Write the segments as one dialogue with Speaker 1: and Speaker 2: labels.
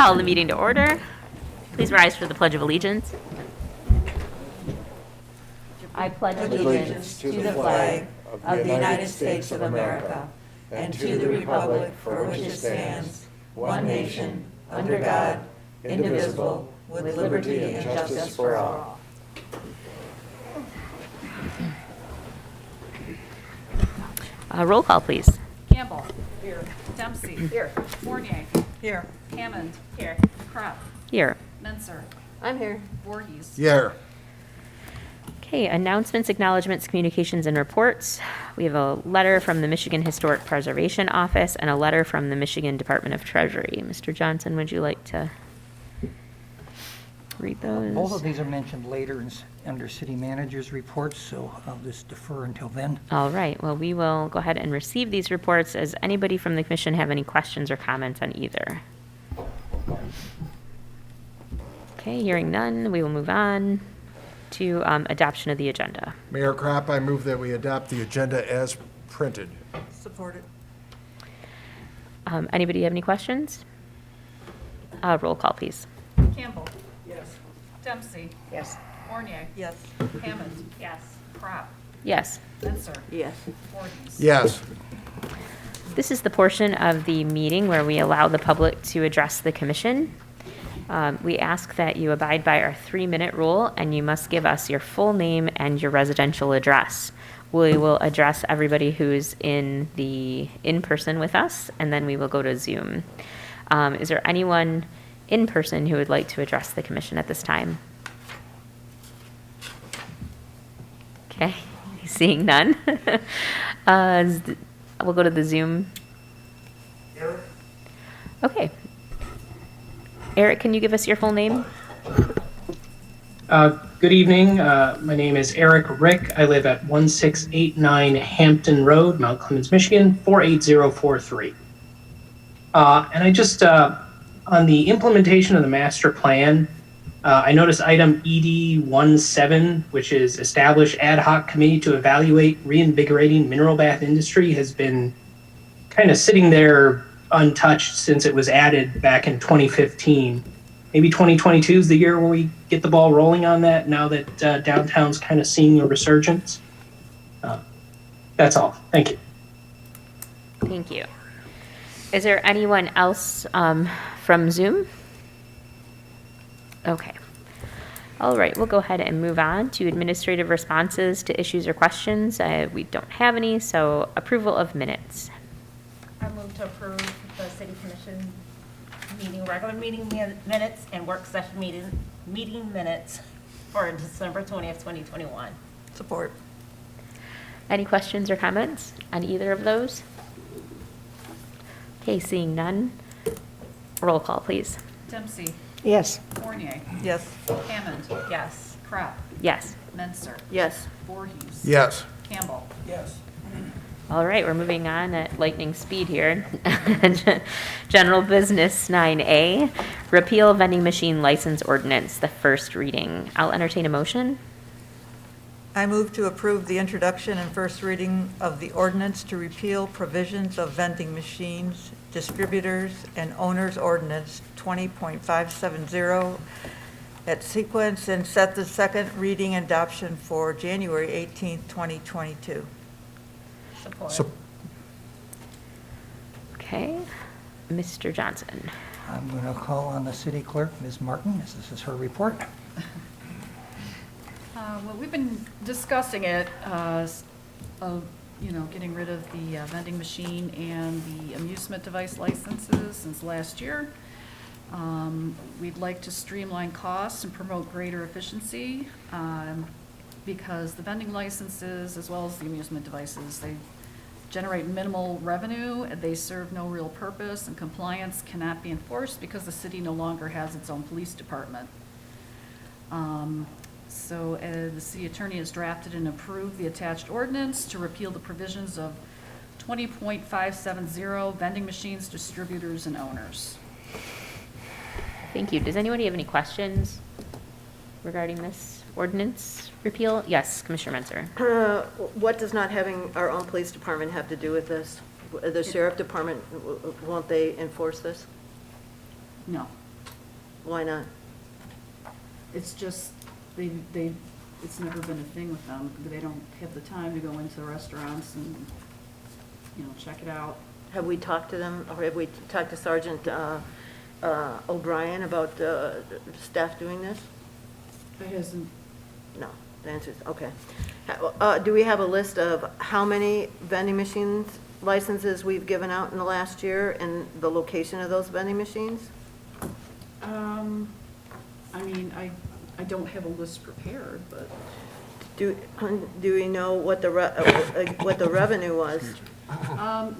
Speaker 1: call the meeting to order. Please rise for the Pledge of Allegiance. I pledge
Speaker 2: allegiance to the flag of the United States of America and to the republic for which it stands, one nation, under God, indivisible, with liberty and justice for all.
Speaker 1: Roll call, please.
Speaker 3: Campbell. Here. Dempsey. Here. Fournier.
Speaker 2: Here.
Speaker 3: Hammond. Here. Crop.
Speaker 1: Here.
Speaker 3: Menser.
Speaker 2: I'm here.
Speaker 3: Voorhees.
Speaker 4: Here.
Speaker 1: Okay, announcements, acknowledgements, communications, and reports. We have a letter from the Michigan Historic Preservation Office and a letter from the Michigan Department of Treasury. Mr. Johnson, would you like to read those?
Speaker 5: Both of these are mentioned later under city manager's reports, so I'll just defer until then.
Speaker 1: All right, well, we will go ahead and receive these reports. Does anybody from the commission have any questions or comments on either? Okay, hearing none, we will move on to adoption of the agenda.
Speaker 4: Mayor Krapp, I move that we adopt the agenda as printed.
Speaker 2: Support it.
Speaker 1: Anybody have any questions? Roll call, please.
Speaker 3: Campbell.
Speaker 2: Yes.
Speaker 3: Dempsey.
Speaker 2: Yes.
Speaker 3: Fournier.
Speaker 2: Yes.
Speaker 3: Hammond. Yes. Crop.
Speaker 1: Yes.
Speaker 3: Menser.
Speaker 2: Yes.
Speaker 3: Voorhees.
Speaker 4: Yes.
Speaker 1: This is the portion of the meeting where we allow the public to address the commission. We ask that you abide by our 3-minute rule, and you must give us your full name and your residential address. We will address everybody who's in person with us, and then we will go to Zoom. Is there anyone in person who would like to address the commission at this time? Okay, seeing none. We'll go to the Zoom.
Speaker 4: Eric?
Speaker 1: Okay. Eric, can you give us your full name?
Speaker 6: Good evening. My name is Eric Rick. I live at 1689 Hampton Road, Mount Clemens, Michigan, 48043. And I just, on the implementation of the master plan, I noticed item ED17, which is establish ad hoc committee to evaluate reinvigorating mineral bath industry, has been kind of sitting there untouched since it was added back in 2015. Maybe 2022 is the year where we get the ball rolling on that now that downtown's kind of seeing a resurgence. That's all. Thank you.
Speaker 1: Thank you. Is there anyone else from Zoom? Okay. All right, we'll go ahead and move on to administrative responses to issues or questions. We don't have any, so approval of minutes.
Speaker 7: I move to approve the city commission regular meeting minutes and work session meeting minutes for December 20th, 2021.
Speaker 2: Support.
Speaker 1: Any questions or comments on either of those? Okay, seeing none. Roll call, please.
Speaker 3: Dempsey.
Speaker 2: Yes.
Speaker 3: Fournier.
Speaker 2: Yes.
Speaker 3: Hammond.
Speaker 7: Yes.
Speaker 3: Crop.
Speaker 1: Yes.
Speaker 3: Menser.
Speaker 2: Yes.
Speaker 3: Voorhees.
Speaker 4: Yes.
Speaker 3: Campbell.
Speaker 2: Yes.
Speaker 1: All right, we're moving on at lightning speed here. General business 9A, repeal vending machine license ordinance, the first reading. I'll entertain a motion.
Speaker 8: I move to approve the introduction and first reading of the ordinance to repeal provisions of vending machines, distributors, and owners ordinance 20.570 at sequence and set the second reading and adoption for January 18th, 2022.
Speaker 7: Support.
Speaker 1: Okay, Mr. Johnson.
Speaker 5: I'm going to call on the city clerk, Ms. Martin, as this is her report.
Speaker 3: Well, we've been discussing it, getting rid of the vending machine and the amusement device licenses since last year. We'd like to streamline costs and promote greater efficiency because the vending licenses, as well as the amusement devices, they generate minimal revenue, they serve no real purpose, and compliance cannot be enforced because the city no longer has its own police department. So the city attorney has drafted and approved the attached ordinance to repeal the provisions of 20.570 vending machines, distributors, and owners.
Speaker 1: Thank you. Does anybody have any questions regarding this ordinance repeal? Yes, Commissioner Menser.
Speaker 2: What does not having our own police department have to do with this? The sheriff department, won't they enforce this?
Speaker 3: No.
Speaker 2: Why not?
Speaker 3: It's just, it's never been a thing with them. They don't have the time to go into the restaurants and, check it out.
Speaker 2: Have we talked to them, or have we talked to Sergeant O'Brien about staff doing this?
Speaker 3: It hasn't,
Speaker 2: No, the answer is, okay. Do we have a list of how many vending machines licenses we've given out in the last year and the location of those vending machines?
Speaker 3: I mean, I don't have a list prepared, but
Speaker 2: Do we know what the revenue was?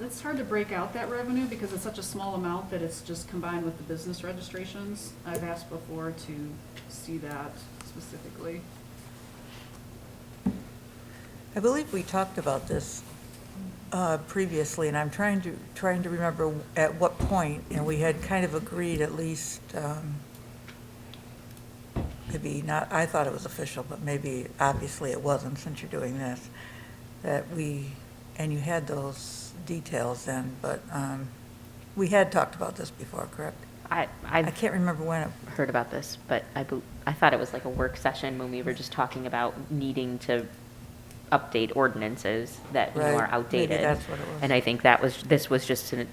Speaker 3: it's hard to break out that revenue because it's such a small amount that it's just combined with the business registrations. I've asked before to see that specifically.
Speaker 8: I believe we talked about this previously, and I'm trying to remember at what point, and we had kind of agreed at least, maybe not, I thought it was official, but maybe obviously it wasn't since you're doing this, that and you had those details then, but we had talked about this before, correct? I
Speaker 1: I've
Speaker 8: can't remember when it,
Speaker 1: heard about this, but I thought it was like a work session when we were just talking about needing to update ordinances that, are
Speaker 8: Right.
Speaker 1: outdated.
Speaker 8: Maybe that's what it was.
Speaker 1: And I think this was just an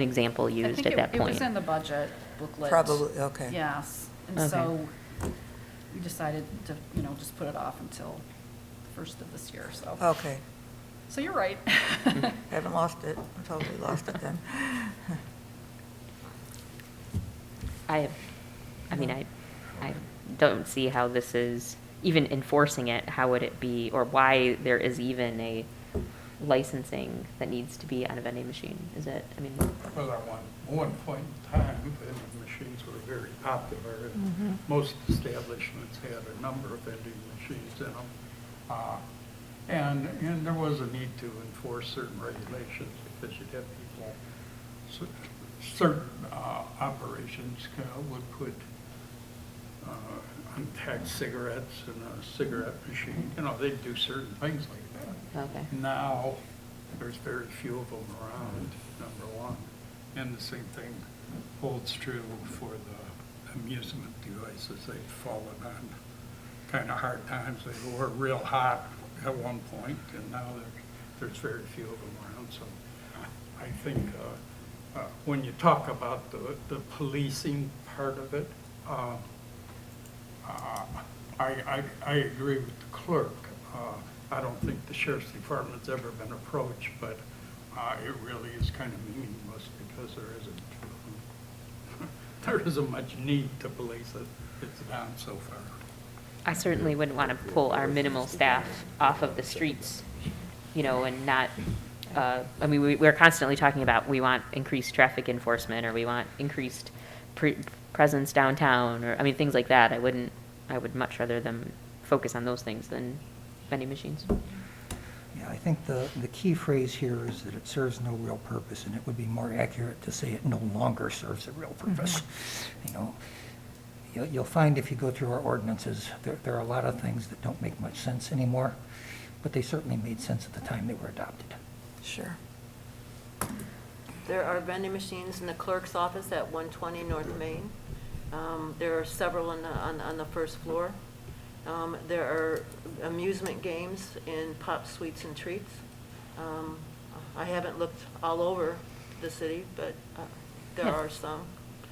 Speaker 1: example used at that
Speaker 3: It
Speaker 1: point.
Speaker 3: was in the budget booklet.
Speaker 8: probably, okay.
Speaker 3: Yes, and
Speaker 1: Okay.
Speaker 3: so we decided to, just put it off until the first of this year, so.
Speaker 8: Okay,
Speaker 3: So you're right.
Speaker 8: haven't lost it, totally lost it then.
Speaker 1: I don't see how this is, even enforcing it, how would it be, or why there is even a licensing that needs to be on a vending machine? Is it,
Speaker 9: Well, at one point in time, vending machines were very popular, and most establishments had a number of vending machines in them. And there was a need to enforce certain regulations, because you'd have people, certain operations would put untaxed cigarettes in a cigarette machine. They'd do certain things like that.
Speaker 1: okay.
Speaker 9: Now, there's very few of them around, number one. And the same thing holds true for the amusement devices. They've fallen on kind of hard times. They were real hot at one point, and now there's very few of them around. So I think when you talk about the policing part of it, I agree with the clerk. I don't think the sheriff's department's ever been approached, but it really is kind of meaningless because there isn't much need to police it. It's down so far.
Speaker 1: I certainly wouldn't want to pull our minimal staff off of the streets, and not, we're constantly talking about, we want increased traffic enforcement, or we want increased presence downtown, or, things like that. I would much rather them focus on those things than vending machines.
Speaker 5: Yeah, I think the key phrase here is that it serves no real purpose, and it would be more accurate to say it no longer serves a real purpose. You'll find if you go through our ordinances, there are a lot of things that don't make much sense anymore, but they certainly made sense at the time they were adopted.
Speaker 8: Sure.
Speaker 2: There are vending machines in the clerk's office at 120 North Main. There are several on the first floor. There are amusement games in Pop Sweets and Treats. I haven't looked all over the city, but there
Speaker 1: Yeah.
Speaker 2: are some.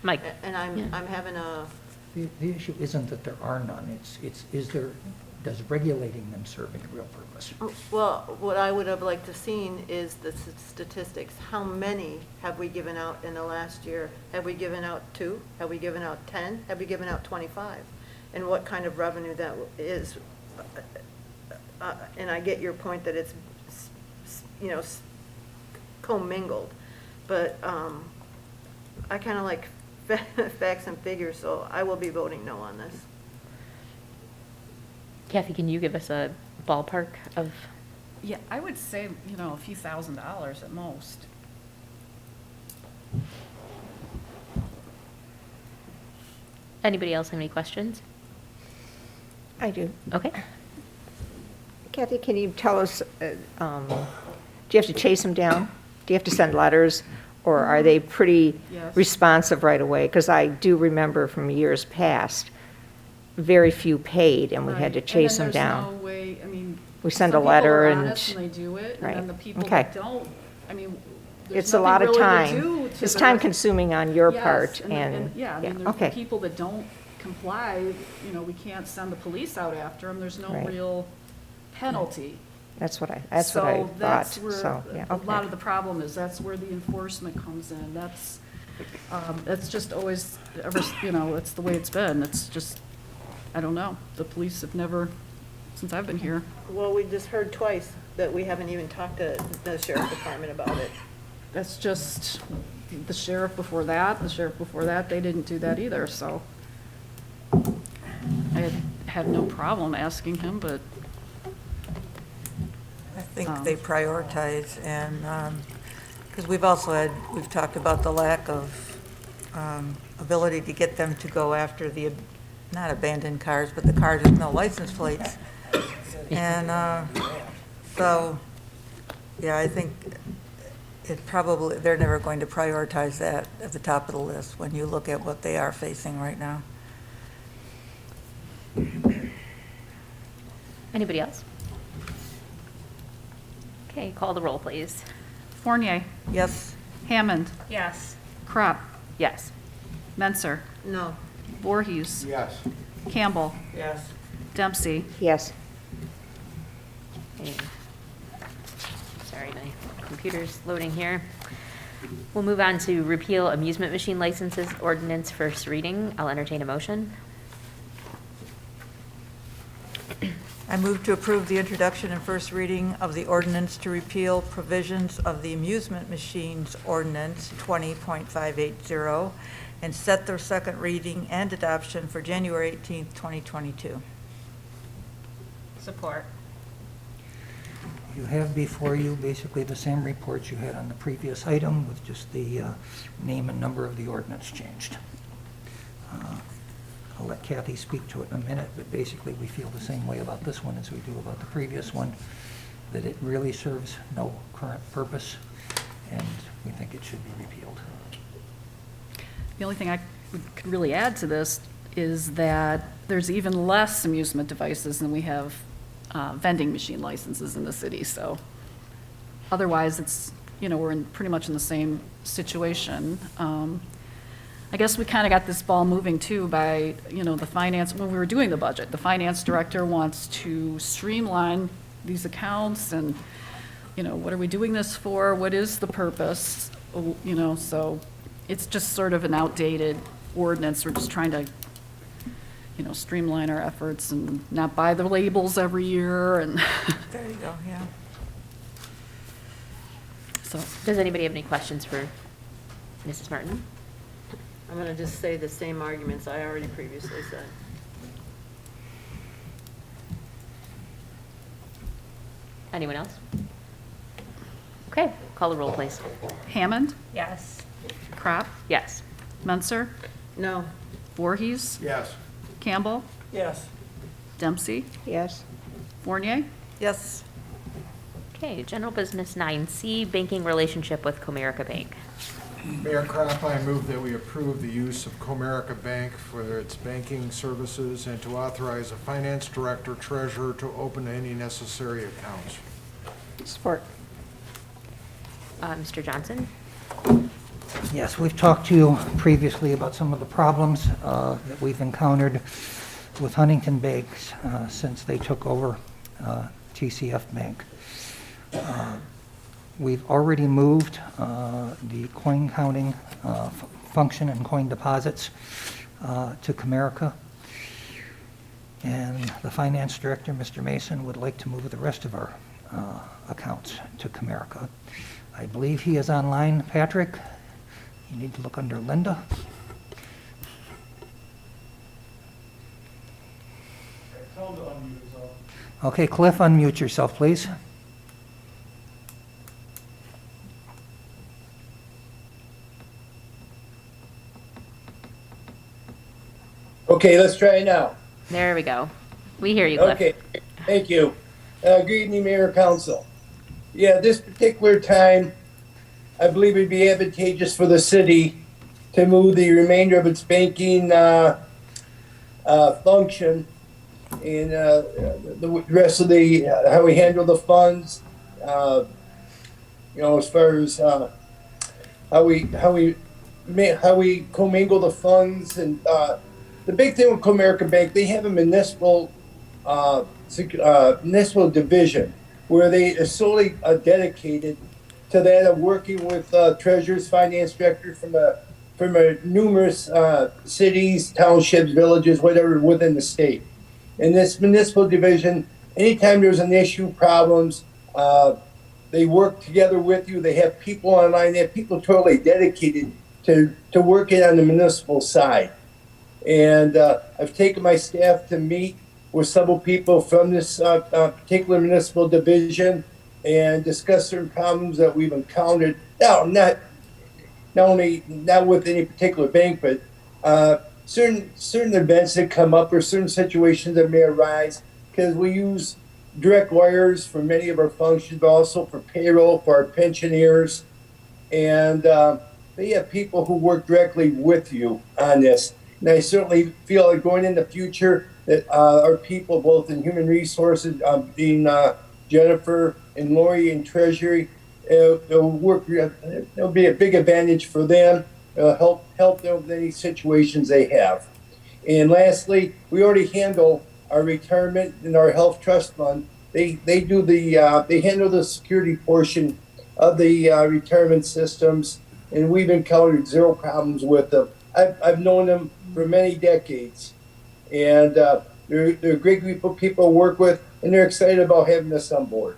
Speaker 1: Mike?
Speaker 2: And I'm having a,
Speaker 5: The issue isn't that there are none, does regulating them serve any real purpose?
Speaker 2: well, what I would have liked to seen is the statistics. How many have we given out in the last year? Have we given out 2? Have we given out 10? Have we given out 25? And what kind of revenue that is? And I get your point that it's, commingled, but I kind of like facts and figures, so I will be voting no on this.
Speaker 1: Kathy, can you give us a ballpark of,
Speaker 3: Yeah, I would say, a few $1,000s at most.
Speaker 1: anybody else have any questions?
Speaker 10: I do.
Speaker 1: Okay.
Speaker 10: Kathy, can you tell us, do you have to chase them down? Do you have to send letters? Or are they pretty
Speaker 3: Yes.
Speaker 10: responsive right away? Because I do remember from years past, very few paid, and we had to
Speaker 3: Right.
Speaker 10: chase them
Speaker 3: And then
Speaker 10: down.
Speaker 3: there's no way, I mean.
Speaker 10: We send
Speaker 3: some
Speaker 10: a letter
Speaker 3: people are
Speaker 10: and-
Speaker 3: honest and they do it, and
Speaker 10: Right.
Speaker 3: then the people
Speaker 10: Okay.
Speaker 3: that don't, I mean, there's
Speaker 10: It's a lot of
Speaker 3: nothing really
Speaker 10: time.
Speaker 3: to do to
Speaker 10: It's
Speaker 3: the
Speaker 10: time
Speaker 3: rest-
Speaker 10: consuming on your
Speaker 3: Yes,
Speaker 10: part,
Speaker 3: and,
Speaker 10: and,
Speaker 3: yeah, I mean, there's the
Speaker 10: okay.
Speaker 3: people that don't comply, you know, we can't send the police out after them, there's no
Speaker 10: Right.
Speaker 3: real penalty.
Speaker 10: That's what I thought,
Speaker 3: So that's where
Speaker 10: so, yeah,
Speaker 3: a lot
Speaker 10: okay.
Speaker 3: of the problem is, that's where the enforcement comes in, that's just always, you know, it's the way it's been, it's just, I don't know, the police have never, since I've been here.
Speaker 2: Well, we just heard twice that we haven't even talked to the sheriff's department about it.
Speaker 3: That's just the sheriff before that, they didn't do that either, so. I had no problem asking him, but,
Speaker 8: I think they prioritize, and, because we've talked about the lack of ability to get them to go after the, not abandoned cars, but the cars with no license plates. And so, yeah, I think they're never going to prioritize that at the top of the list when you look at what they are facing right now.
Speaker 1: Anybody else? Okay, call the roll, please.
Speaker 3: Fournier,
Speaker 8: Yes?
Speaker 3: Hammond,
Speaker 7: Yes.
Speaker 3: Crop,
Speaker 1: Yes.
Speaker 3: Menser,
Speaker 2: No.
Speaker 3: Voorhees,
Speaker 4: Yes.
Speaker 3: Campbell,
Speaker 2: Yes.
Speaker 3: Dempsey,
Speaker 10: Yes,
Speaker 1: Okay. Sorry, my computer's loading here. We'll move on to repeal amusement machine licenses ordinance first reading. I'll entertain a motion.
Speaker 8: I move to approve the introduction and first reading of the ordinance to repeal provisions of the amusement machines ordinance 20.580 and set their second reading and adoption for January 18th, 2022.
Speaker 7: Support.
Speaker 5: You have before you basically the same reports you had on the previous item with just the name and number of the ordinance changed. I'll let Kathy speak to it in a minute, but basically we feel the same way about this one as we do about the previous one, that it really serves no current purpose, and we think it should be repealed.
Speaker 3: The only thing I could really add to this is that there's even less amusement devices than we have vending machine licenses in the city, so otherwise it's, you know, we're pretty much in the same situation. I guess we kind of got this ball moving too by, you know, the finance, when we were doing the budget, the finance director wants to streamline these accounts and, you know, what are we doing this for? What is the purpose? You know, so it's just sort of an outdated ordinance. We're just trying to, you know, streamline our efforts and not buy the labels every year and
Speaker 8: There you go, yeah.
Speaker 1: So, does anybody have any questions for Mrs. Martin?
Speaker 2: I'm going to just say the same arguments I already previously said.
Speaker 1: Anyone else? Okay, call the roll, please.
Speaker 3: Hammond,
Speaker 7: Yes.
Speaker 3: Crop,
Speaker 1: Yes.
Speaker 3: Menser,
Speaker 2: No.
Speaker 3: Voorhees,
Speaker 4: Yes.
Speaker 3: Campbell,
Speaker 2: Yes.
Speaker 3: Dempsey,
Speaker 10: yes,
Speaker 3: Fournier.
Speaker 8: Yes,
Speaker 1: Okay, general business 9C, banking relationship with Comerica Bank.
Speaker 4: Mayor Kraft, I move that we approve the use of Comerica Bank for its banking services and to authorize a finance director treasurer to open any necessary accounts.
Speaker 10: support.
Speaker 1: Mr. Johnson?
Speaker 5: Yes, we've talked to you previously about some of the problems that we've encountered with Huntington Banks since they took over TCF Bank. We've already moved the coin counting function and coin deposits to Comerica. And the finance director, Mr. Mason, would like to move the rest of our accounts to Comerica. I believe he is online. Patrick, you need to look under Linda. Okay, Cliff, unmute yourself, please.
Speaker 11: Okay, let's try now.
Speaker 1: There we go. We hear you, Cliff.
Speaker 11: Okay, thank you. Good evening, Mayor Council. Yeah, this particular time, I believe it'd be advantageous for the city to move the remainder of its banking function and the rest of the how we handle the funds. As far as how we commingle the funds, and the big thing with Comerica Bank, they have a municipal municipal division where they are solely dedicated to that of working with treasurers, finance directors from numerous cities, townships, villages, whatever within the state. In this municipal division, anytime there's an issue, problems, they work together with you. They have people online. They have people totally dedicated to working on the municipal side. And I've taken my staff to meet with several people from this particular municipal division and discuss certain problems that we've encountered. Now, not with any particular bank, but certain events that come up or certain situations that may arise, because we use direct wires for many of our functions, but also for payroll, for our pensioners. And they have people who work directly with you on this. And I certainly feel like going in the future that our people, both in human resources, being Jennifer and Lori in Treasury, it'll be a big advantage for them. It'll help them with any situations they have. And lastly, we already handle our retirement and our health trust fund. They handle the security portion of the retirement systems, and we've encountered zero problems with them. I've known them for many decades, and they're a great group of people to work with, and they're excited about having us on board.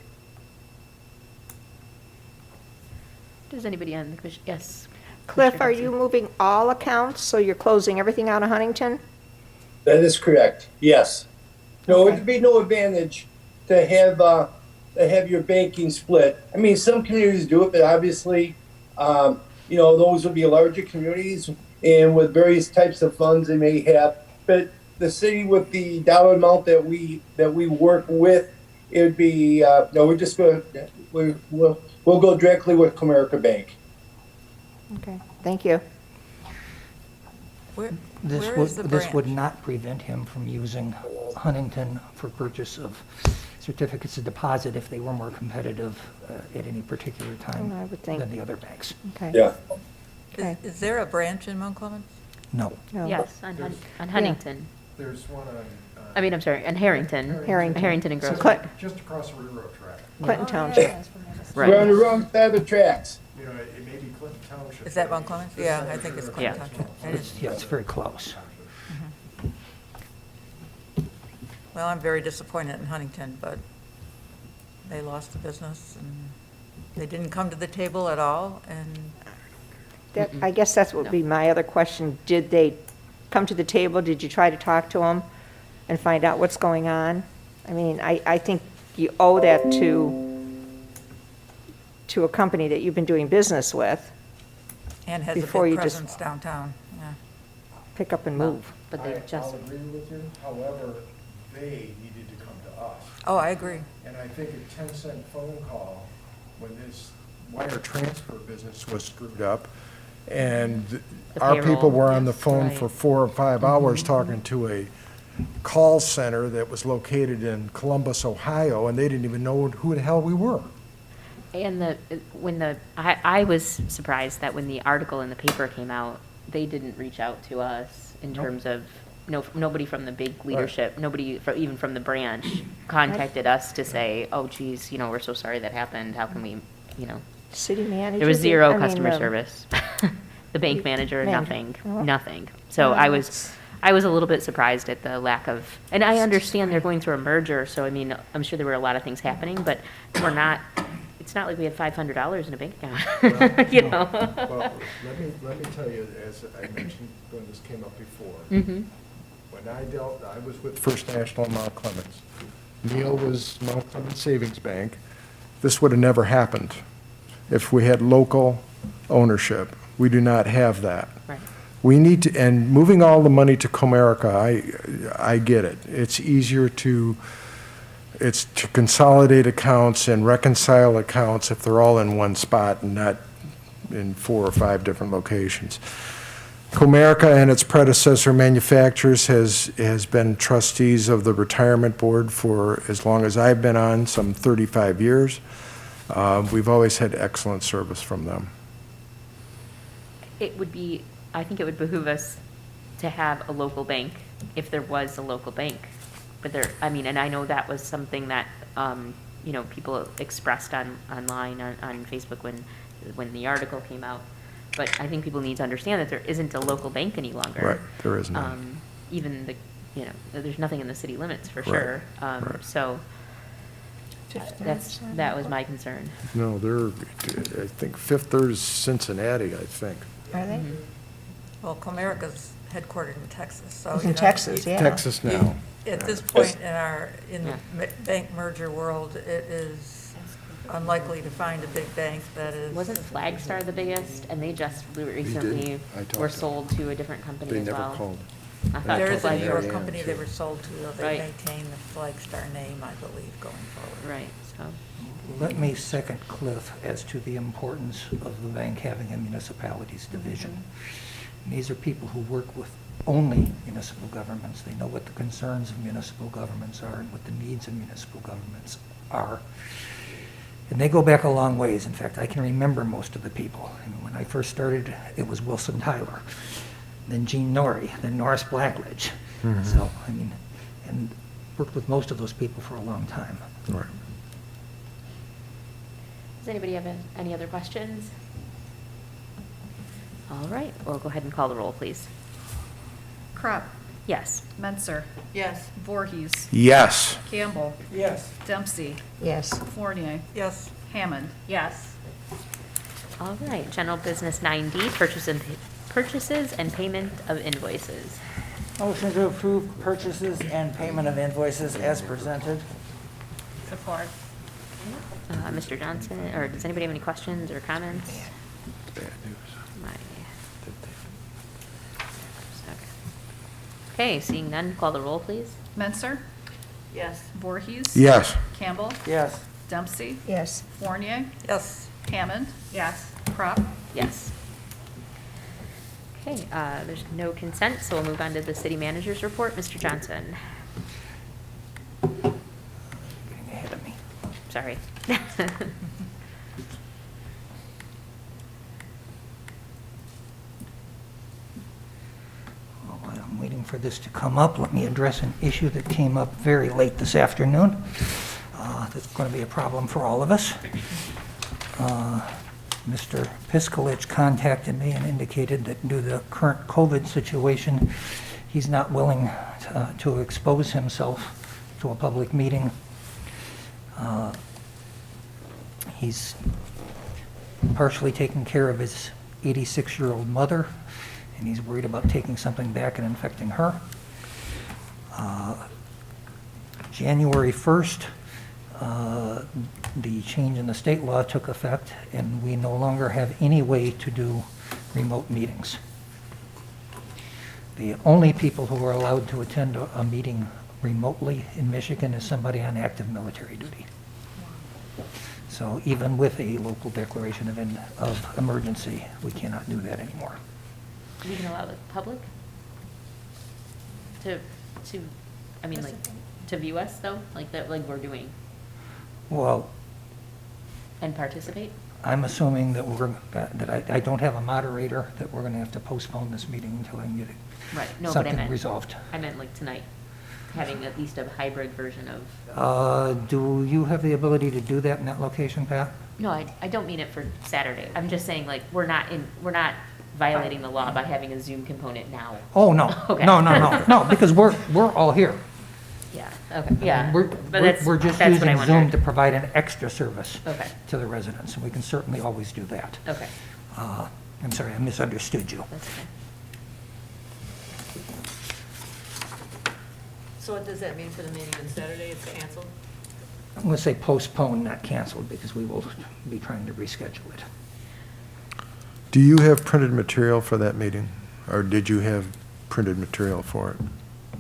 Speaker 1: Does anybody on the commission? Yes.
Speaker 10: Cliff,
Speaker 1: Commissioner
Speaker 10: are
Speaker 1: Hudson.
Speaker 10: you moving all accounts, so you're closing everything out of Huntington?
Speaker 11: That is correct. Yes. No,
Speaker 10: Okay.
Speaker 11: it'd be no advantage to have your banking split. I mean, some communities do it, but obviously, those would be larger communities and with various types of funds they may have. But the city, with the dollar amount that we work with, it would be we'll go directly with Comerica Bank.
Speaker 10: Okay, thank you.
Speaker 8: Where
Speaker 5: This
Speaker 8: is the
Speaker 5: this would
Speaker 8: branch?
Speaker 5: not prevent him from using Huntington for purchase of certificates of deposit if they were more competitive at any particular time
Speaker 10: I would think.
Speaker 5: than the other banks.
Speaker 10: Okay.
Speaker 11: Yeah.
Speaker 10: Okay.
Speaker 8: Is there a branch in Mount Clemens?
Speaker 5: No.
Speaker 10: No.
Speaker 1: Yes, on Huntington.
Speaker 4: There's one on.
Speaker 1: I mean, I'm sorry, on Harrington.
Speaker 10: Harrington.
Speaker 1: Harrington and Grove.
Speaker 4: Just across the railroad track.
Speaker 10: Clinton Township.
Speaker 11: We're on
Speaker 1: Right.
Speaker 11: the wrong side of the tracks.
Speaker 4: It may be Clinton Township.
Speaker 8: Is that Mount Clemens? Yeah, I think it's Clinton
Speaker 1: Yeah.
Speaker 8: Township. It is.
Speaker 5: Yeah, it's very close.
Speaker 8: Well, I'm very disappointed in Huntington, but they lost the business and they didn't come to the table at all, and
Speaker 10: I guess that's what would be my other question. Did they come to the table? Did you try to talk to them and find out what's going on? I mean, I think you owe that to a company that you've been doing business with.
Speaker 8: and has a
Speaker 10: Before
Speaker 8: big
Speaker 10: you just-
Speaker 8: presence downtown, yeah.
Speaker 10: Pick up and move.
Speaker 1: But they just,
Speaker 4: I'll agree with you, however, they needed to come to us.
Speaker 8: Oh, I agree.
Speaker 4: And I think a 10-cent phone call when this wire transfer business was screwed up, and
Speaker 1: The
Speaker 4: our
Speaker 1: payroll,
Speaker 4: people were on the
Speaker 1: yes,
Speaker 4: phone
Speaker 1: right.
Speaker 4: for 4 or 5 hours talking to a call center that was located in Columbus, Ohio, and they didn't even know who the hell we were.
Speaker 1: and I was surprised that when the article in the paper came out, they didn't reach out to us in
Speaker 4: Nope.
Speaker 1: terms of, nobody from the big leadership, nobody even from the branch contacted us to say, oh geez, we're so sorry that happened, how can we,
Speaker 10: City manager?
Speaker 1: there was
Speaker 10: did-
Speaker 1: zero
Speaker 10: I mean,
Speaker 1: customer service. The bank manager,
Speaker 10: Manager. Oh.
Speaker 1: nothing. So I was a little bit surprised at the lack of, and I understand they're going through a merger, so I mean, I'm sure there were a lot of things happening, but it's not like we had $500 in a bank account,
Speaker 4: Well, let me tell you, as I mentioned when this came up before,
Speaker 1: Mhm.
Speaker 4: when I was with First National in Mount Clemens. Neil was Mount Clemens Savings Bank. This would have never happened if we had local ownership. We do not have that.
Speaker 1: Right.
Speaker 4: We need to, and moving all the money to Comerica, I get it. It's easier to consolidate accounts and reconcile accounts if they're all in one spot and not in 4 or 5 different locations. Comerica and its predecessor manufacturers has been trustees of the retirement board for as long as I've been on, some 35 years. We've always had excellent service from them.
Speaker 1: It would be, I think it would behoove us to have a local bank, if there was a local bank. But there, I mean, and I know that was something that, you know, people expressed online, on Facebook when the article came out. But I think people need to understand that there isn't a local bank any longer.
Speaker 4: Right, there is none.
Speaker 1: Even the, you know, there's nothing in the city limits for
Speaker 4: Right,
Speaker 1: sure.
Speaker 4: right.
Speaker 1: So that was my concern.
Speaker 4: No, I think Fifth Third is Cincinnati, I think.
Speaker 10: Are they?
Speaker 8: Well, Comerica's headquartered in Texas, so.
Speaker 10: It's
Speaker 8: you
Speaker 10: in
Speaker 8: know,
Speaker 10: Texas, yeah.
Speaker 4: Texas now.
Speaker 8: At this point in the
Speaker 1: Yeah.
Speaker 8: bank merger world, it is unlikely to find a big bank that is.
Speaker 1: Wasn't Flagstar the biggest? And they just recently
Speaker 4: I talked
Speaker 1: were
Speaker 4: to them.
Speaker 1: sold to a different company
Speaker 4: They
Speaker 1: as well.
Speaker 4: never called.
Speaker 1: I thought
Speaker 8: There is a New
Speaker 1: Flagstar-
Speaker 8: York
Speaker 4: Yeah,
Speaker 8: company
Speaker 4: sure.
Speaker 8: they were sold to, though they
Speaker 1: Right.
Speaker 8: maintain the Flagstar name, I believe, going forward.
Speaker 1: Right, so,
Speaker 5: Let me second Cliff as to the importance of the bank having a municipalities division. These are people who work with only municipal governments. They know what the concerns of municipal governments are and what the needs of municipal governments are. And they go back a long ways. In fact, I can remember most of the people. And when I first started, it was Wilson Tyler, then Gene Norrie, then Norris Blackledge. So, I mean, and worked with most of those people for a long time.
Speaker 4: Right.
Speaker 1: does anybody have any other questions? All right, we'll go ahead and call the roll, please.
Speaker 3: Crop,
Speaker 1: Yes.
Speaker 3: Menser,
Speaker 8: Yes.
Speaker 3: Voorhees,
Speaker 4: Yes.
Speaker 3: Campbell,
Speaker 11: Yes.
Speaker 3: Dempsey,
Speaker 10: Yes.
Speaker 3: Fournier,
Speaker 8: Yes.
Speaker 3: Hammond.
Speaker 7: Yes.
Speaker 1: All right, general business 9D, purchases and payment of invoices.
Speaker 2: Motion to approve purchases and payment of invoices as presented.
Speaker 7: Support.
Speaker 1: Mr. Johnson, or does anybody have any questions or comments?
Speaker 4: Bad news.
Speaker 1: Okay, seeing none, call the roll, please.
Speaker 3: Menser,
Speaker 8: Yes.
Speaker 3: Voorhees.
Speaker 4: Yes.
Speaker 3: Campbell,
Speaker 2: Yes.
Speaker 3: Dempsey,
Speaker 10: Yes.
Speaker 3: Fournier,
Speaker 8: Yes.
Speaker 3: Hammond,
Speaker 7: Yes.
Speaker 3: Crop.
Speaker 1: Yes. Okay, there's no consent, so we'll move on to the city manager's report. Mr. Johnson,
Speaker 5: Getting ahead of me.
Speaker 1: sorry.
Speaker 5: While I'm waiting for this to come up, let me address an issue that came up very late this afternoon. That's going to be a problem for all of us. Mr. Piskalich contacted me and indicated that due to the current COVID situation, he's not willing to expose himself to a public meeting. He's partially taking care of his 86-year-old mother, and he's worried about taking something back and infecting her. January 1st, the change in the state law took effect, and we no longer have any way to do remote meetings. The only people who are allowed to attend a meeting remotely in Michigan is somebody on active military duty. So even with a local declaration of emergency, we cannot do that anymore.
Speaker 1: We can allow the public to, I mean, like, to view us though, like that, like we're doing,
Speaker 5: Well,
Speaker 1: and participate?
Speaker 5: I'm assuming that I don't have a moderator, that we're going to have to postpone this meeting until I can get
Speaker 1: Right, no, but I
Speaker 5: something
Speaker 1: meant,
Speaker 5: resolved.
Speaker 1: I meant like tonight, having at least a hybrid version of,
Speaker 5: Do you have the ability to do that in that location, Pat?
Speaker 1: no, I don't mean it for Saturday. I'm just saying like, we're not violating the law by having a Zoom component now.
Speaker 5: Oh, no.
Speaker 1: Okay.
Speaker 5: No, because we're all here.
Speaker 1: Yeah, okay, yeah.
Speaker 5: We're
Speaker 1: But that's-
Speaker 5: we're just
Speaker 1: that's what I
Speaker 5: using Zoom
Speaker 1: wondered.
Speaker 5: to provide an extra service
Speaker 1: Okay,
Speaker 5: to the residents, and we can certainly always do that.
Speaker 1: okay,
Speaker 5: I'm sorry, I misunderstood you.
Speaker 1: that's okay.
Speaker 12: So what does that mean for the meeting on Saturday? It's canceled?
Speaker 5: I'm going to say postpone, not canceled, because we will be trying to reschedule it.
Speaker 4: Do you have printed material for that meeting? Or did you have printed material for it?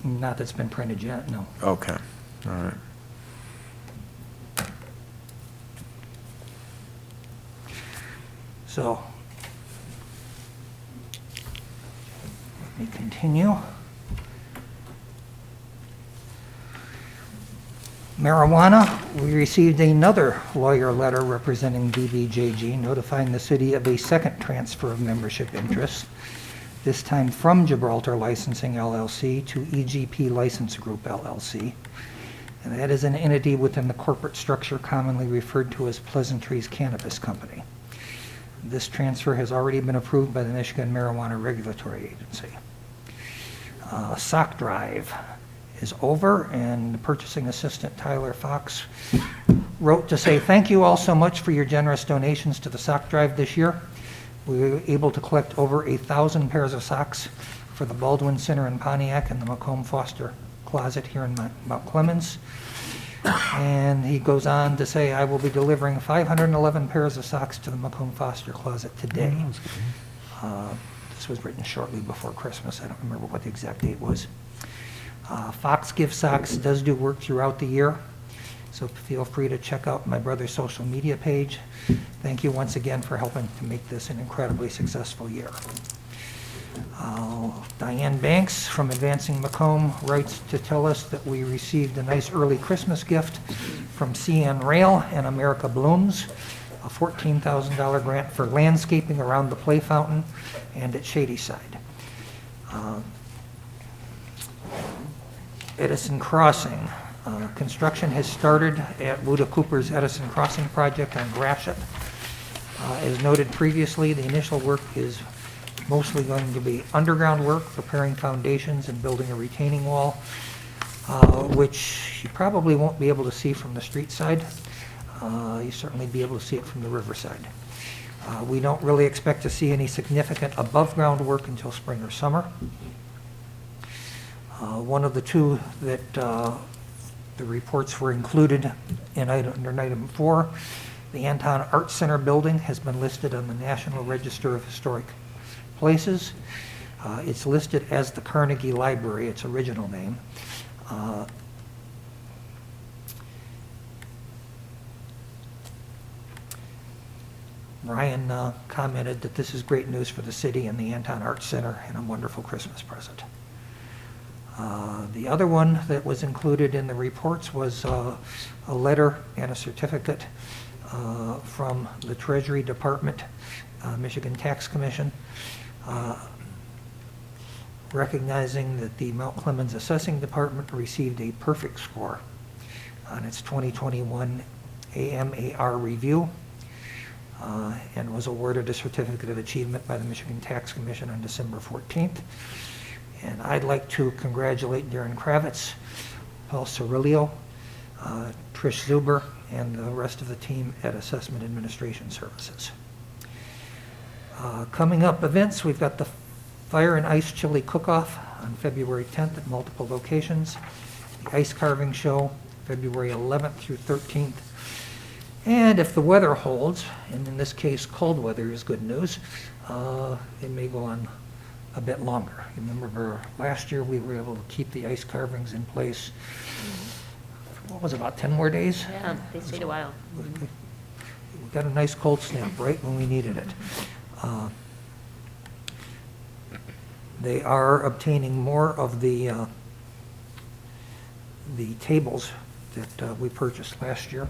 Speaker 5: Not that's been printed yet, no.
Speaker 4: Okay, all right.
Speaker 5: So me continue. Marijuana, we received another lawyer letter representing DBJG notifying the city of a second transfer of membership interests, this time from Gibraltar Licensing LLC to EGP License Group LLC. And that is an entity within the corporate structure commonly referred to as Pleasantries Cannabis Company. This transfer has already been approved by the Michigan Marijuana Regulatory Agency. Sock drive is over, and the purchasing assistant Tyler Fox wrote to say, "Thank you all so much for your generous donations to the sock drive this year. We were able to collect over 1,000 pairs of socks for the Baldwin Center in Pontiac and the Macomb Foster Closet here in Mount Clemens." And he goes on to say, "I will be delivering 511 pairs of socks to the Macomb Foster Closet today." This was written shortly before Christmas. I don't remember what the exact date was. Fox Gift Socks does do work throughout the year, so feel free to check out my brother's social media page. Thank you once again for helping to make this an incredibly successful year. Diane Banks from Advancing Macomb writes to tell us that we received a nice early Christmas gift from CN Rail and America Blooms, a $14,000 grant for landscaping around the play fountain and at Shadyside. Edison Crossing. Construction has started at Luda Cooper's Edison Crossing project on Gratiot. As noted previously, the initial work is mostly going to be underground work, preparing foundations and building a retaining wall, which you probably won't be able to see from the street side. You certainly be able to see it from the riverside. We don't really expect to see any significant above-ground work until spring or summer. One of the two that the reports were included in under item 4, the Anton Art Center building has been listed on the National Register of Historic Places. It's listed as the Carnegie Library, its original name. Ryan commented that this is great news for the city and the Anton Art Center and a wonderful Christmas present. The other one that was included in the reports was a letter and a certificate from the Treasury Department, Michigan Tax Commission, recognizing that the Mount Clemens Assessing Department received a perfect score on its 2021 AMAR review and was awarded a certificate of achievement by the Michigan Tax Commission on December 14th. And I'd like to congratulate Darren Kravitz, Paul Cirilio, Trish Zuber, and the rest of the team at Assessment Administration Services. Coming up events, we've got the Fire and Ice Chili Cook-Off on February 10th at multiple locations, the Ice Carving Show, February 11th through 13th, and if the weather holds, and in this case cold weather is good news, it may go on a bit longer. You remember last year we were able to keep the ice carvings in place, what was it, about 10 more days?
Speaker 1: Yeah, they stayed a while.
Speaker 5: We got a nice cold snap right when we needed it. They are obtaining more of the tables that we purchased last year.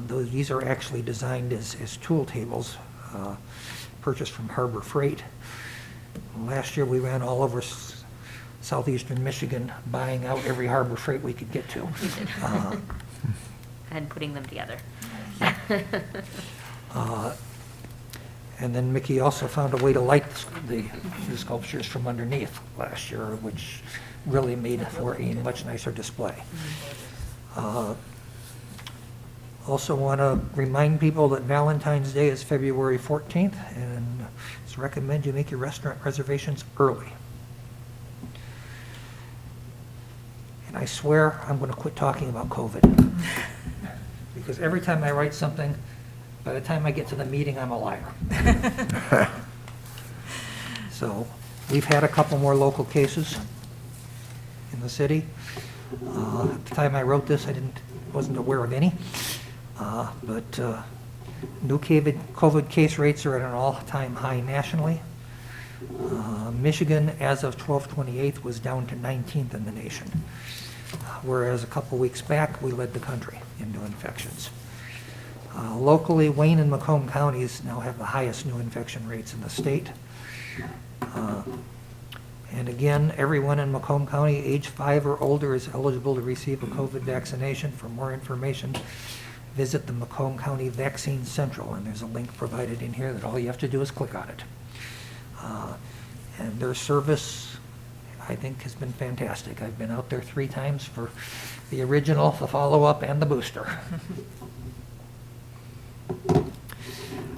Speaker 5: These are actually designed as tool tables, purchased from Harbor Freight. Last year we ran all over southeastern Michigan buying out every Harbor Freight we could get to.
Speaker 1: And putting them together.
Speaker 5: And then Mickey also found a way to light the sculptures from underneath last year, which really made for a much nicer display. Also want to remind people that Valentine's Day is February 14th, and it's recommended you make your restaurant reservations early. And I swear I'm going to quit talking about COVID. Because every time I write something, by the time I get to the meeting, I'm a liar. So we've had a couple more local cases in the city. At the time I wrote this, I wasn't aware of any. But new COVID case rates are at an all-time high nationally. Michigan, as of 12/28, was down to 19th in the nation, whereas a couple weeks back, we led the country in new infections. Locally, Wayne and Macomb counties now have the highest new infection rates in the state. And again, everyone in Macomb County age 5 or older is eligible to receive a COVID vaccination. For more information, visit the Macomb County Vaccine Central, and there's a link provided in here that all you have to do is click on it. And their service, I think, has been fantastic. I've been out there 3 times for the original, the follow-up, and the booster.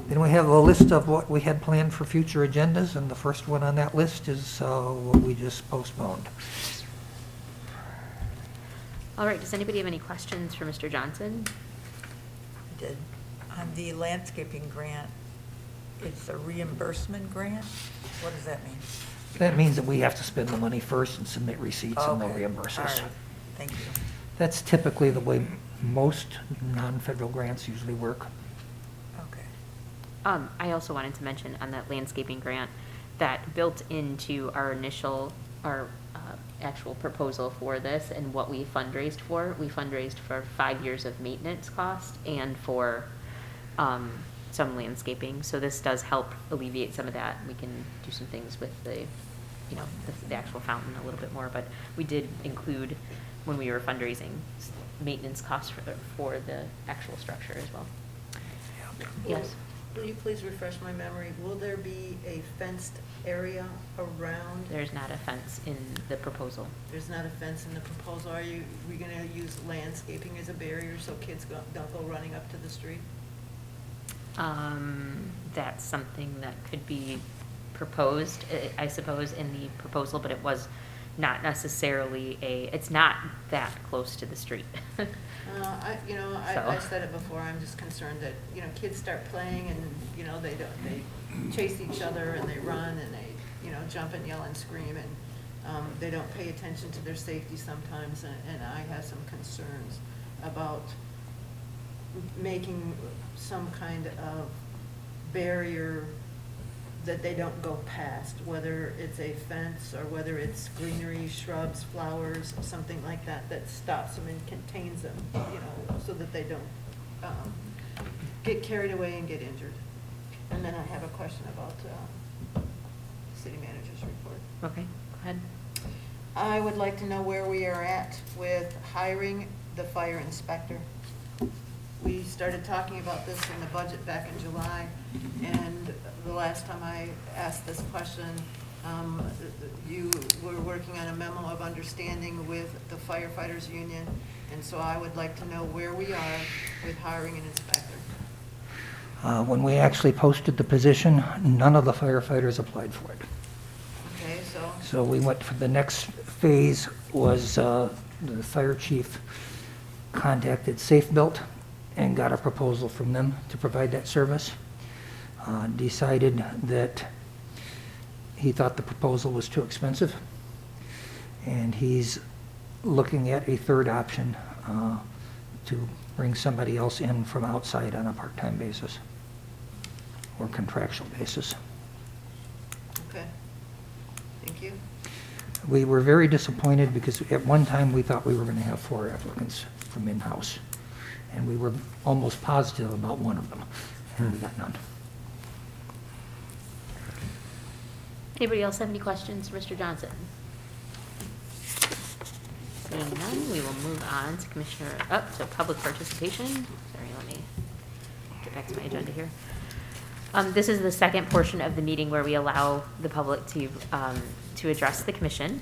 Speaker 5: Then we have a list of what we had planned for future agendas, and the first one on that list is what we just postponed.
Speaker 1: All right, does anybody have any questions for Mr. Johnson?
Speaker 8: I did. On the landscaping grant, it's a reimbursement grant? What does that mean?
Speaker 5: That means that we have to spend the money first and submit receipts, and they'll
Speaker 8: Okay.
Speaker 5: reimburse us.
Speaker 8: All right. Thank you.
Speaker 5: That's typically the way most non-federal grants usually work.
Speaker 8: Okay.
Speaker 1: I also wanted to mention on that landscaping grant that built into our actual proposal for this and what we fundraised for 5 years of maintenance cost and for some landscaping. So this does help alleviate some of that. We can do some things with the actual fountain a little bit more, but we did include, when we were fundraising, maintenance costs for the actual structure as well. Yes?
Speaker 12: Will you please refresh my memory? Will there be a fenced area around?
Speaker 1: There's not a fence in the proposal.
Speaker 12: There's not a fence in the proposal. Are we going to use landscaping as a barrier so kids don't go running up to the street?
Speaker 1: That's something that could be proposed, I suppose, in the proposal, but it was not necessarily it's not that close to the street.
Speaker 12: I
Speaker 1: So.
Speaker 12: said it before, I'm just concerned that, kids start playing and, they chase each other and they run and they, jump and yell and scream and they don't pay attention to their safety sometimes, and I have some concerns about making some kind of barrier that they don't go past, whether it's a fence or whether it's greenery, shrubs, flowers, something like that, that stops them and contains them, so that they don't get carried away and get injured. And then I have a question about city manager's report.
Speaker 1: Okay, go ahead.
Speaker 12: I would like to know where we are at with hiring the fire inspector. We started talking about this in the budget back in July, and the last time I asked this question, you were working on a memo of understanding with the firefighters union, and so I would like to know where we are with hiring an inspector.
Speaker 5: When we actually posted the position, none of the firefighters applied for it.
Speaker 12: Okay, so,
Speaker 5: So we went for the next phase was the fire chief contacted Safe Built and got a proposal from them to provide that service. Decided that he thought the proposal was too expensive, and he's looking at a third option to bring somebody else in from outside on a part-time basis or contractual basis.
Speaker 12: okay, thank you.
Speaker 5: We were very disappointed because at one time we thought we were going to have 4 applicants from in-house, and we were almost positive about one of them, and we got none.
Speaker 1: Anybody else have any questions for Mr. Johnson? Seeing none, we will move on to to public participation. Sorry, let me get back to my agenda here. This is the second portion of the meeting where we allow the public to address the commission.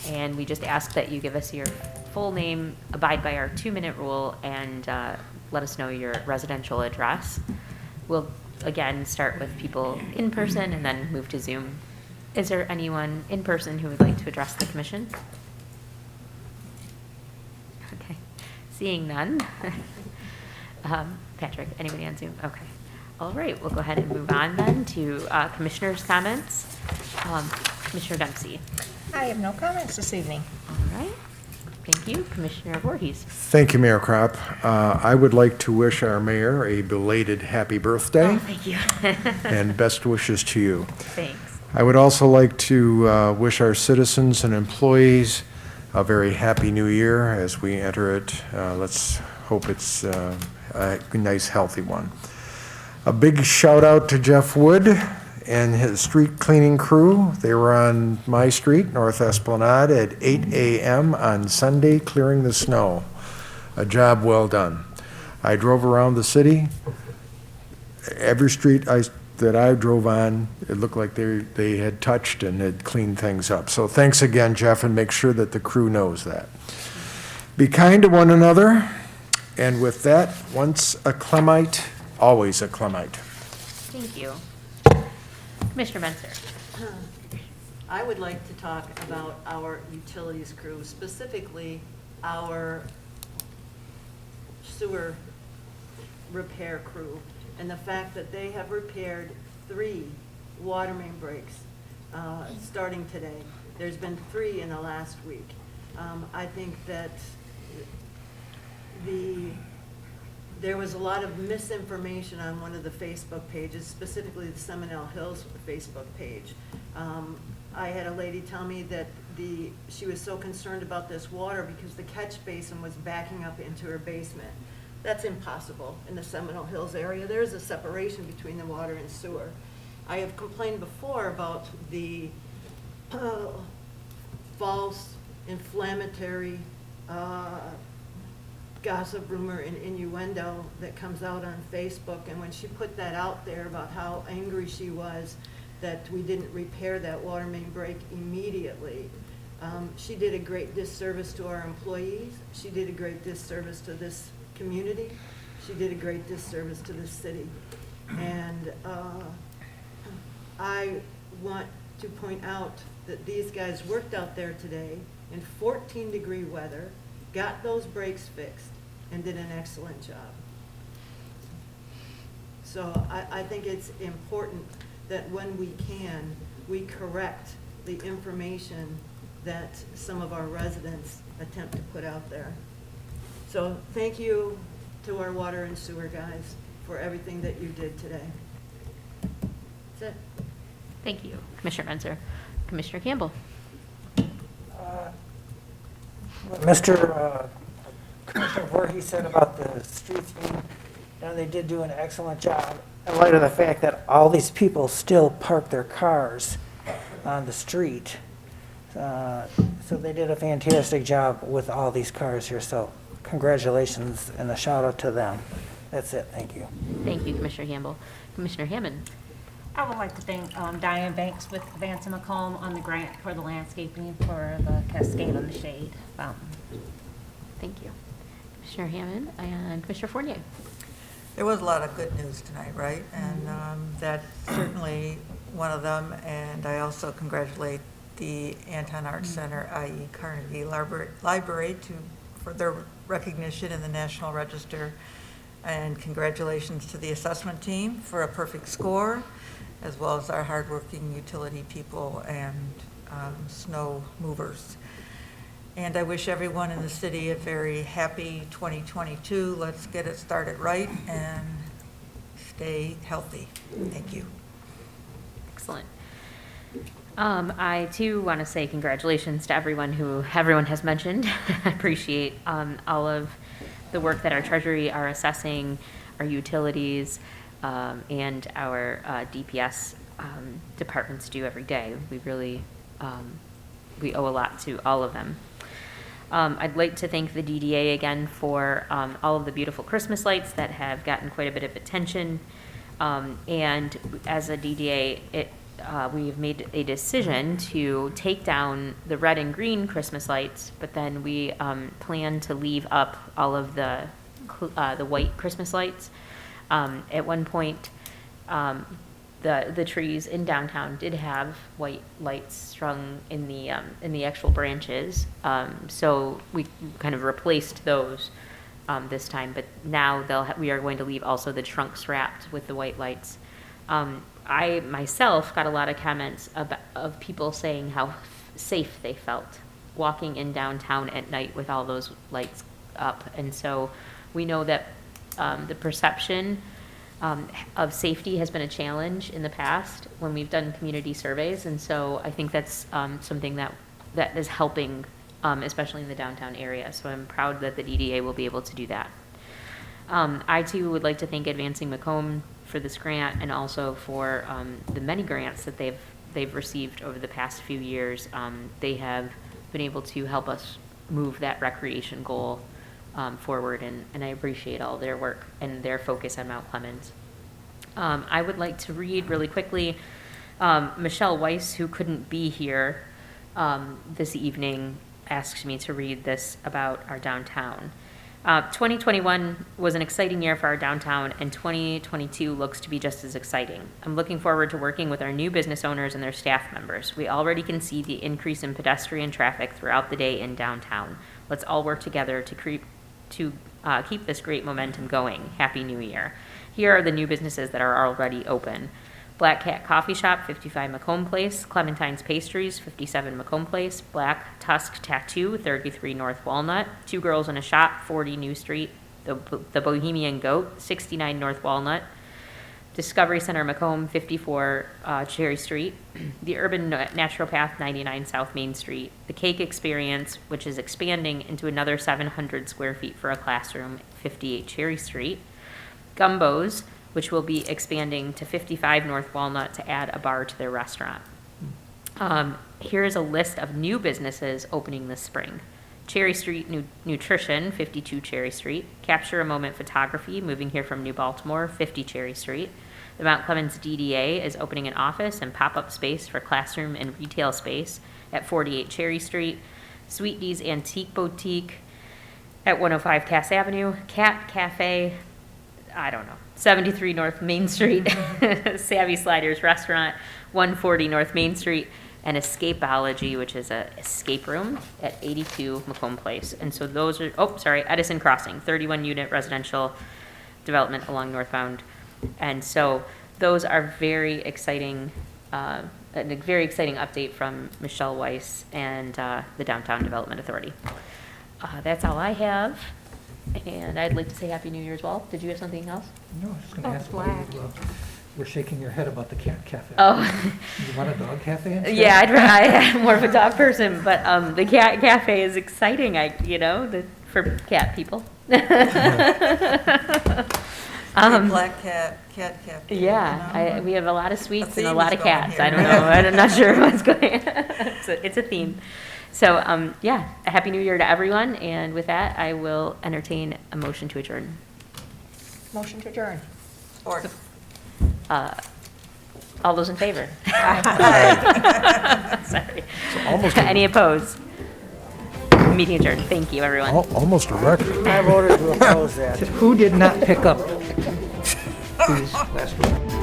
Speaker 1: And we just ask that you give us your full name, abide by our 2-minute rule, and let us know your residential address. We'll, again, start with people in person and then move to Zoom. Is there anyone in person who would like to address the commission? Okay, seeing none. Patrick, anybody on Zoom? Okay. All right, we'll go ahead and move on then to commissioners' comments. Commissioner Dempsey.
Speaker 10: I have no comments this evening.
Speaker 1: All right, thank you. Commissioner Voorhees.
Speaker 4: Thank you, Mayor Kropp. I would like to wish our mayor a belated happy birthday
Speaker 1: Oh, thank you.
Speaker 4: and best wishes to you.
Speaker 1: Thanks.
Speaker 4: I would also like to wish our citizens and employees a very happy new year as we enter it. Let's hope it's a nice, healthy one. A big shout out to Jeff Wood and his street cleaning crew. They were on my street, North Esplanade, at 8 a.m. on Sunday, clearing the snow. A job well done. I drove around the city. Every street that I drove on, it looked like they had touched and had cleaned things up. So thanks again, Jeff, and make sure that the crew knows that. Be kind to one another, and with that, once a Clemite, always a Clemite.
Speaker 1: Thank you. Commissioner Menzer.
Speaker 12: I would like to talk about our utilities crew, specifically our sewer repair crew, and the fact that they have repaired 3 water main breaks starting today. There's been 3 in the last week. I think that there was a lot of misinformation on one of the Facebook pages, specifically the Seminole Hills Facebook page. I had a lady tell me that she was so concerned about this water because the catch basin was backing up into her basement. That's impossible in the Seminole Hills area. There's a separation between the water and sewer. I have complained before about the false, inflammatory gossip, rumor, and innuendo that comes out on Facebook. And when she put that out there about how angry she was that we didn't repair that water main break immediately, she did a great disservice to our employees. She did a great disservice to this community. She did a great disservice to this city. And I want to point out that these guys worked out there today in 14-degree weather, got those breaks fixed, and did an excellent job. So I think it's important that when we can, we correct the information that some of our residents attempt to put out there. So thank you to our water and sewer guys for everything that you did today. That's it.
Speaker 1: Thank you, Commissioner Menzer. Commissioner Campbell.
Speaker 5: Mr. Commissioner Voorhees said about the streets being, they did do an excellent job in light of the fact that all these people still park their cars on the street. So they did a fantastic job with all these cars here, so congratulations and a shout out to them. That's it, thank you.
Speaker 1: Thank you, Commissioner Campbell. Commissioner Hammond.
Speaker 7: I would like to thank Diane Banks with Vance and McComb on the grant for the landscaping for the Cascade on the Shade fountain.
Speaker 1: Thank you. Commissioner Hammond and Commissioner Fournier.
Speaker 8: There was a lot of good news tonight, right? And that's certainly one of them. And I also congratulate the Anton Arts Center, i.e. Carnegie Library, for their recognition in the National Register. And congratulations to the assessment team for a perfect score, as well as our hardworking utility people and snow movers. And I wish everyone in the city a very happy 2022. Let's get it started right and stay healthy. Thank you.
Speaker 1: Excellent. I too want to say congratulations to everyone has mentioned. I appreciate all of the work that our Treasury, our assessing, our utilities, and our DPS departments do every day. We really, we owe a lot to all of them. I'd like to thank the DDA again for all of the beautiful Christmas lights that have gotten quite a bit of attention. And as a DDA, we've made a decision to take down the red and green Christmas lights, but then we plan to leave up all of the white Christmas lights. At one point, the trees in downtown did have white lights strung in the actual branches, so we kind of replaced those this time. But now we are going to leave also the trunks wrapped with the white lights. I myself got a lot of comments of people saying how safe they felt walking in downtown at night with all those lights up, and so we know that the perception of safety has been a challenge in the past when we've done community surveys, and so I think that's something that is helping, especially in the downtown area. So I'm proud that the DDA will be able to do that. I too would like to thank Advancing Macomb for this grant and also for the many grants that they've received over the past few years. They have been able to help us move that recreation goal forward, and I appreciate all their work and their focus on Mount Clemens. I would like to read really quickly Michelle Weiss, who couldn't be here this evening, asked me to read this about our downtown. 2021 was an exciting year for our downtown, and 2022 looks to be just as exciting. I'm looking forward to working with our new business owners and their staff members. We already can see the increase in pedestrian traffic throughout the day in downtown. Let's all work together to keep this great momentum going. Happy New Year. Here are the new businesses that are already open. Black Cat Coffee Shop, 55 Macomb Place. Clementine's Pastries, 57 Macomb Place. Black Tusk Tattoo, 33 North Walnut. Two Girls in a Shop, 40 New Street. The Bohemian Goat, 69 North Walnut. Discovery Center Macomb, 54 Cherry Street. The Urban Naturopath, 99 South Main Street. The Cake Experience, which is expanding into another 700 square feet for a classroom, 58 Cherry Street. Gumbo's, which will be expanding to 55 North Walnut to add a bar to their restaurant. Here is a list of new businesses opening this spring. Cherry Street Nutrition, 52 Cherry Street. Capture a Moment Photography, moving here from New Baltimore, 50 Cherry Street. The Mount Clemens DDA is opening an office and pop-up space for classroom and retail space at 48 Cherry Street. Sweet D's Antique Boutique at 105 Cass Avenue. Cat Cafe, I don't know, 73 North Main Street. Savvy Sliders Restaurant, 140 North Main Street. And Escapeology, which is a escape room at 82 Macomb Place. And so those are, Edison Crossing, 31 unit residential development along northbound. And so those are very exciting, a very exciting update from Michelle Weiss and the Downtown Development Authority. That's all I have. And I'd like to say Happy New Year as well. Did you have something else?
Speaker 5: No, I was just going to ask why you were shaking your head about the cat cafe.
Speaker 1: Oh.
Speaker 5: You want a dog cafe instead?
Speaker 1: Yeah, I'm more of a dog person, but the cat cafe is exciting, for cat people.
Speaker 8: Black Cat Cafe.
Speaker 1: Yeah, we have a lot of sweets and a
Speaker 8: theme
Speaker 1: lot
Speaker 8: is
Speaker 1: of
Speaker 8: going
Speaker 1: cats.
Speaker 8: here.
Speaker 1: I don't know. I'm not sure what's going on. It's a theme. So, a Happy New Year to everyone. And with that, I will entertain a motion to adjourn.
Speaker 10: Motion to adjourn.
Speaker 8: Or
Speaker 1: All those in favor? Sorry.
Speaker 4: almost
Speaker 1: Any opposed? Meeting adjourned. Thank you, everyone.
Speaker 4: Almost a record.
Speaker 2: I voted to oppose that.
Speaker 5: Who did not pick up these last week?